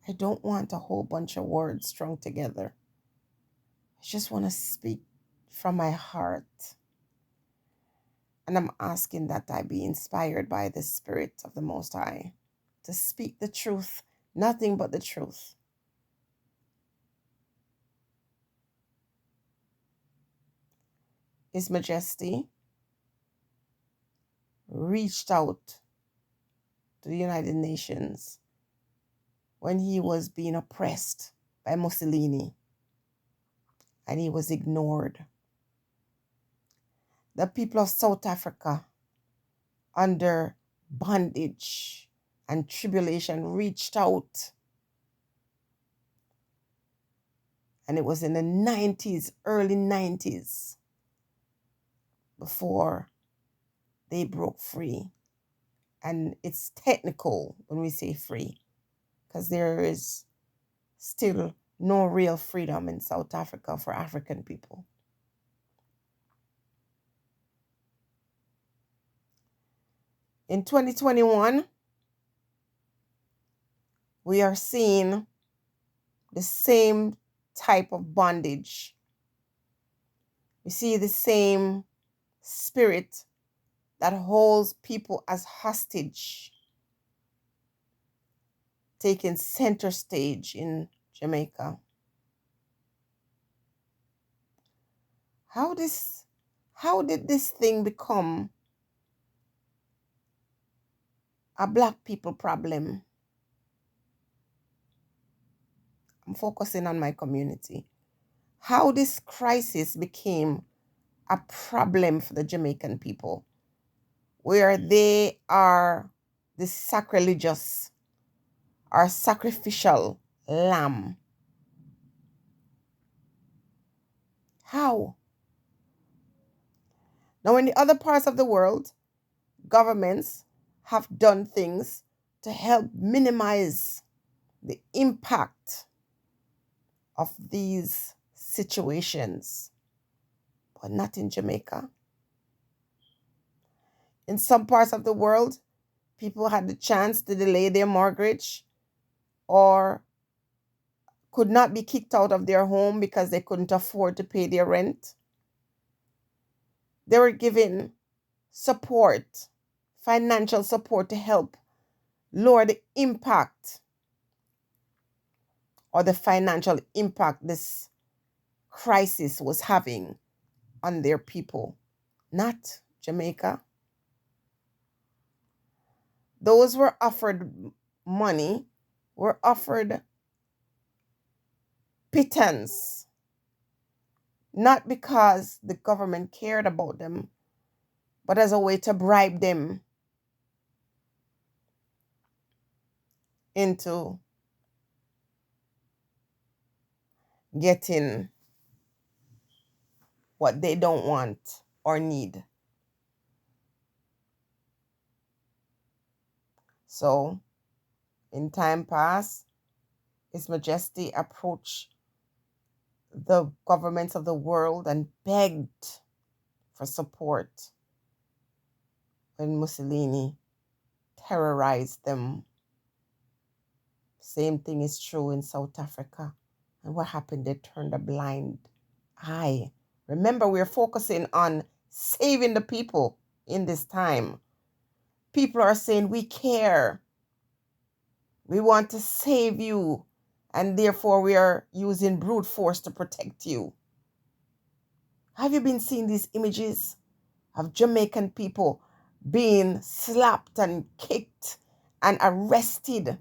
I don't want a whole bunch of words strung together. I just want to speak from my heart. And I'm asking that I be inspired by the Spirit of the Most High to speak the truth, nothing but the truth. His Majesty reached out to the United Nations when he was being oppressed by Mussolini and he was ignored. The people of South Africa, under bondage and tribulation, reached out. And it was in the 90s, early 90s, before they broke free. And it's technical when we say free, because there is still no real freedom in South Africa for African people. In 2021, we are seeing the same type of bondage. We see the same spirit that holds people as hostage taking center stage in Jamaica. How did this thing become a Black people problem? I'm focusing on my community. How this crisis became a problem for the Jamaican people, where they are the sacrilegious or sacrificial lamb. How? Now, in the other parts of the world, governments have done things to help minimize the impact of these situations, but not in Jamaica. In some parts of the world, people had the chance to delay their mortgage or could not be kicked out of their home because they couldn't afford to pay their rent. They were given support, financial support, to help lower the impact or the financial impact this crisis was having on their people. Not Jamaica. Those were offered money were offered pittance, not because the government cared about them, but as a way to bribe them into getting what they don't want or need. So, in time past, His Majesty approached the governments of the world and begged for support when Mussolini terrorized them. Same thing is true in South Africa. And what happened? They turned a blind eye. Remember, we're focusing on saving the people in this time. People are saying, we care. We want to save you. And therefore, we are using brute force to protect you. Have you been seeing these images of Jamaican people being slapped and kicked and arrested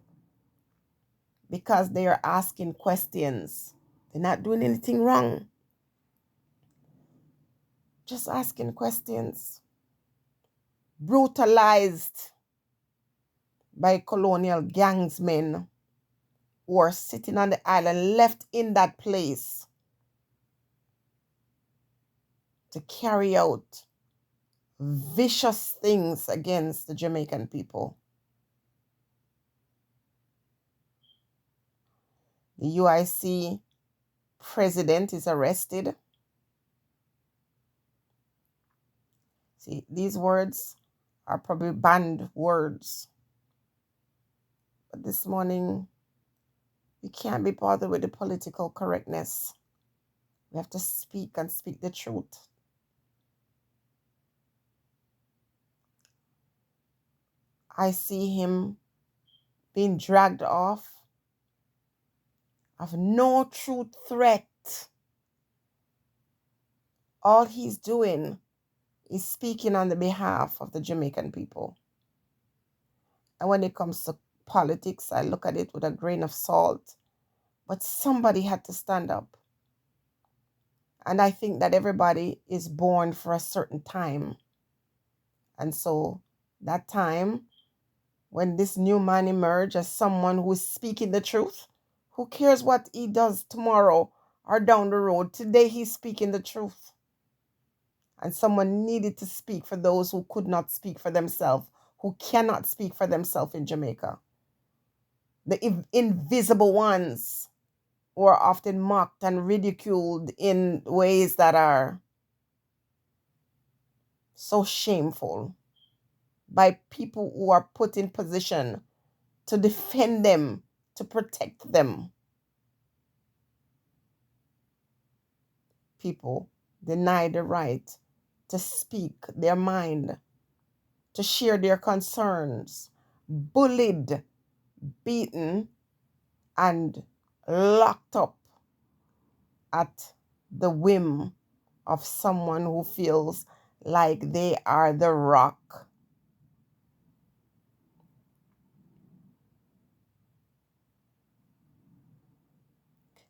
because they are asking questions? They're not doing anything wrong. Just asking questions. Brutalized by colonial gangsmen who are sitting on the island, left in that place to carry out vicious things against the Jamaican people. The UIC president is arrested. See, these words are probably banned words. But this morning, We can't be bothered with the political correctness. We have to speak and speak the truth. I see him being dragged off of no true threat. All he's doing is speaking on the behalf of the Jamaican people. And when it comes to politics, I look at it with a grain of salt. But somebody had to stand up. And I think that everybody is born for a certain time. And so that time, when this new man emerged as someone who is speaking the truth, who cares what he does tomorrow or down the road? Today he's speaking the truth. And someone needed to speak for those who could not speak for themselves, who cannot speak for themselves in Jamaica. The invisible ones who are often mocked and ridiculed in ways that are so shameful by people who are put in position to defend them, to protect them. People denied the right to speak their mind, to share their concerns, bullied, beaten, and locked up at the whim of someone who feels like they are the rock.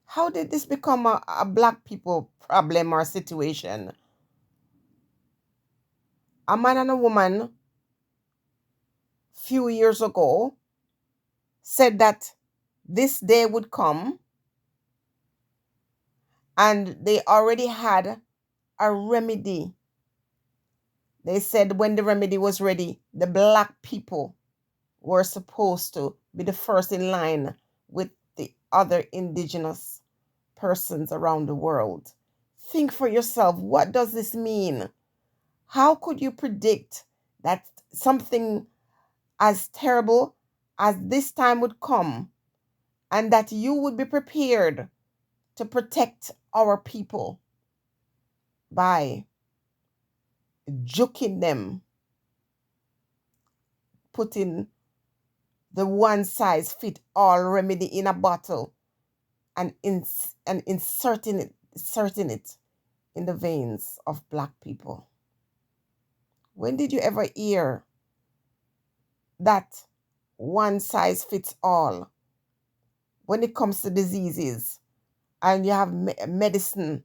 How did this become a black people problem or situation? A man and a woman few years ago said that this day would come, and they already had a remedy. They said when the remedy was ready, the black people were supposed to be the first in line with the other indigenous persons around the world. Think for yourself, what does this mean? How could you predict that something as terrible as this time would come, and that you would be prepared to protect our people by juking them, putting the one size fit all remedy in a bottle and inserting it in the veins of black people? When did you ever hear that one size fits all when it comes to diseases? And you have medicine.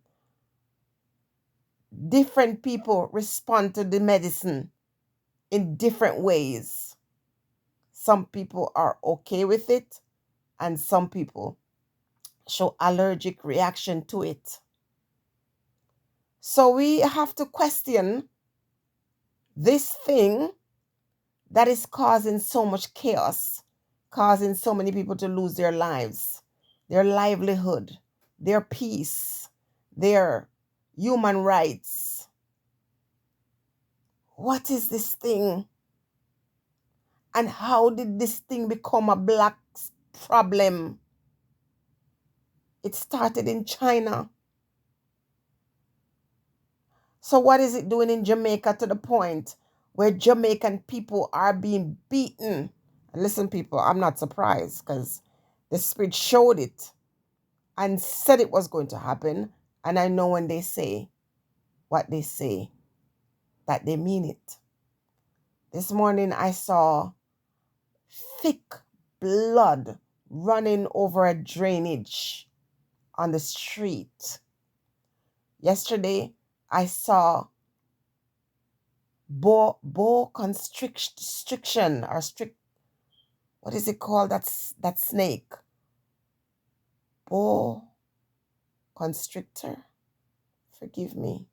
Different people respond to the medicine in different ways. Some people are okay with it, and some people show allergic reaction to it. So we have to question this thing that is causing so much chaos, causing so many people to lose their lives, their livelihood, their peace, their human rights. What is this thing? And how did this thing become a black problem? It started in China. So what is it doing in Jamaica to the point where Jamaican people are being beaten? And listen, people, I'm not surprised, because the Spirit showed it and said it was going to happen. And I know when they say what they say, that they mean it. This morning I saw thick blood running over a drainage on the street. Yesterday I saw boa constriction, or what is it called? That snake. Boa constrictor. Forgive me.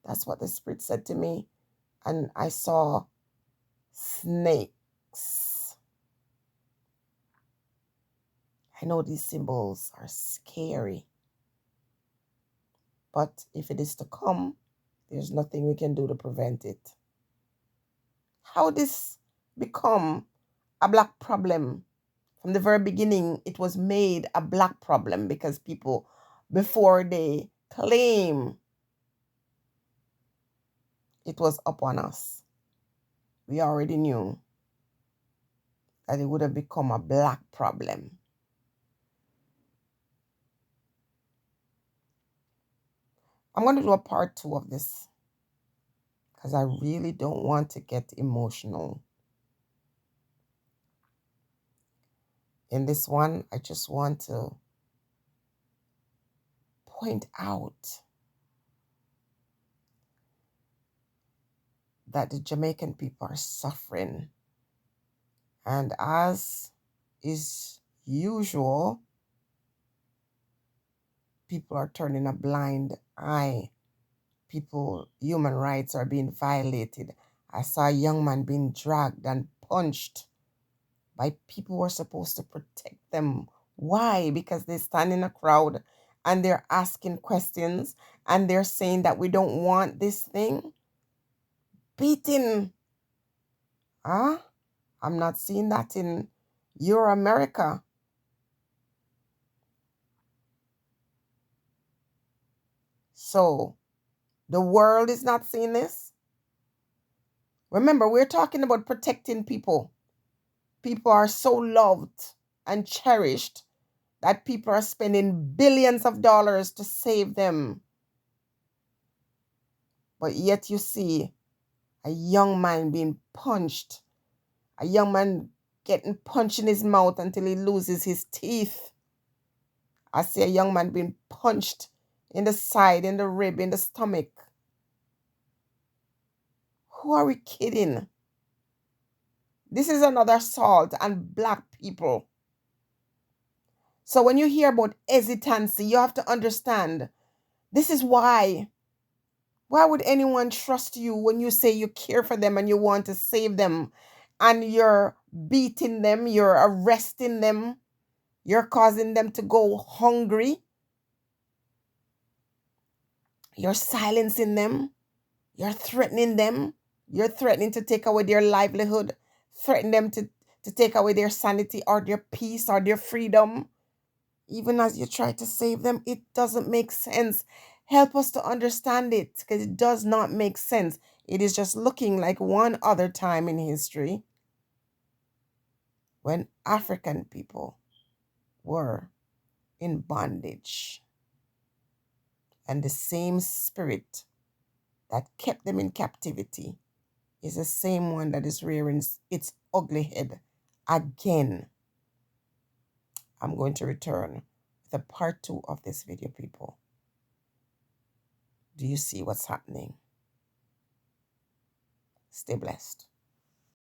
That's what the Spirit said to me. And I saw snakes. I know these symbols are scary, but if it is to come, there's nothing we can do to prevent it. How this become a black problem From the very beginning, it was made a black problem because people, before they claim it was upon us, we already knew that it would have become a black problem. I'm going to do a part 2 of this because I really don't want to get emotional. In this one, I just want to point out that the Jamaican people are suffering. And as is usual, people are turning a blind eye. Human rights are being violated. I saw a young man being dragged and punched by people who are supposed to protect them. Why? Because they stand in a crowd and they're asking questions and they're saying that we don't want this thing. Beating. Huh? I'm not seeing that in your America. So the world is not seeing this. Remember, we're talking about protecting people. People are so loved and cherished that people are spending billions of dollars to save them. But yet you see a young man being punched, a young man getting punched in his mouth until he loses his teeth. I see a young man being punched in the side, in the rib, in the stomach. Who are we kidding? This is another assault on black people. So when you hear about hesitancy, you have to understand this is why. Why would anyone trust you when you say you care for them and you want to save them and you're beating them, you're arresting them, you're causing them to go hungry, you're silencing them, you're threatening them, you're threatening to take away their livelihood, threaten them to take away their sanity or their peace or their freedom. Even as you try to save them, it doesn't make sense. Help us to understand it because it does not make sense. It is just looking like one other time in history when African people were in bondage. And the same spirit that kept them in captivity is the same one that is rearing its ugly head again. I'm going to return with a part 2 of this video, people. Do you see what's happening? Stay blessed.